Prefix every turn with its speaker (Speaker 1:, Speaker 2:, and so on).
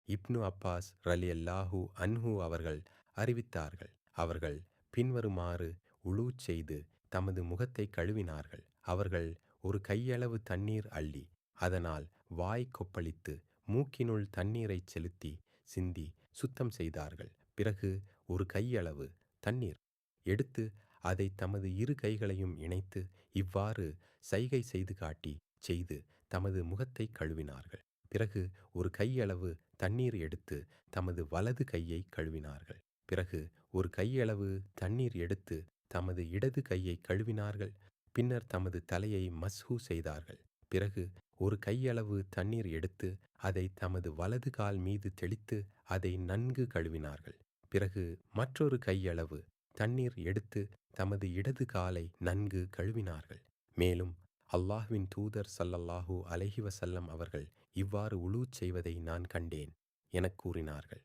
Speaker 1: இப்னு Abbas ரலியல்லாஹு அன்ஹு அவர்கள் அறிவித்தார்கள். அவர்கள் பின்வருமாறு உலூ செய்து தமது முகத்தை கழுவினார்கள். அவர்கள் ஒரு கையளவு தண்ணீர் அள்ளி அதனால் வாய் கொப்பளித்து மூக்கினுள் தண்ணீரைச் செலுத்தி சிந்தி சுத்தம் செய்தார்கள். பிறகு ஒரு கையளவு தண்ணீர் எடுத்து அதை தமது இரு கைகளையும் இணைத்து இவ்வாறு சைகை செய்து காட்டி செய்து தமது முகத்தை கழுவினார்கள். பிறகு ஒரு கையளவு தண்ணீர் எடுத்து தமது வலது கையை கழுவினார்கள். பிறகு ஒரு கையளவு தண்ணீர் எடுத்து தமது இடது கையை கழுவினார்கள். பின்னர் தமது தலையை மஸ்ஹூ செய்தார்கள். பிறகு ஒரு கையளவு தண்ணீர் எடுத்து அதை தமது வலது கால் மீது தெளித்து அதை நன்கு கழுவினார்கள். பிறகு மற்றொரு கையளவு தண்ணீர் எடுத்து தமது இடது காலை நன்கு கழுவினார்கள். மேலும் அல்லாஹ்வின் தூதர் ஸல்லல்லாஹு அலைஹி வஸல்லம் அவர்கள் இவ்வாறு உலூ செய்வதை நான் கண்டேன் எனக் கூறினார்கள்.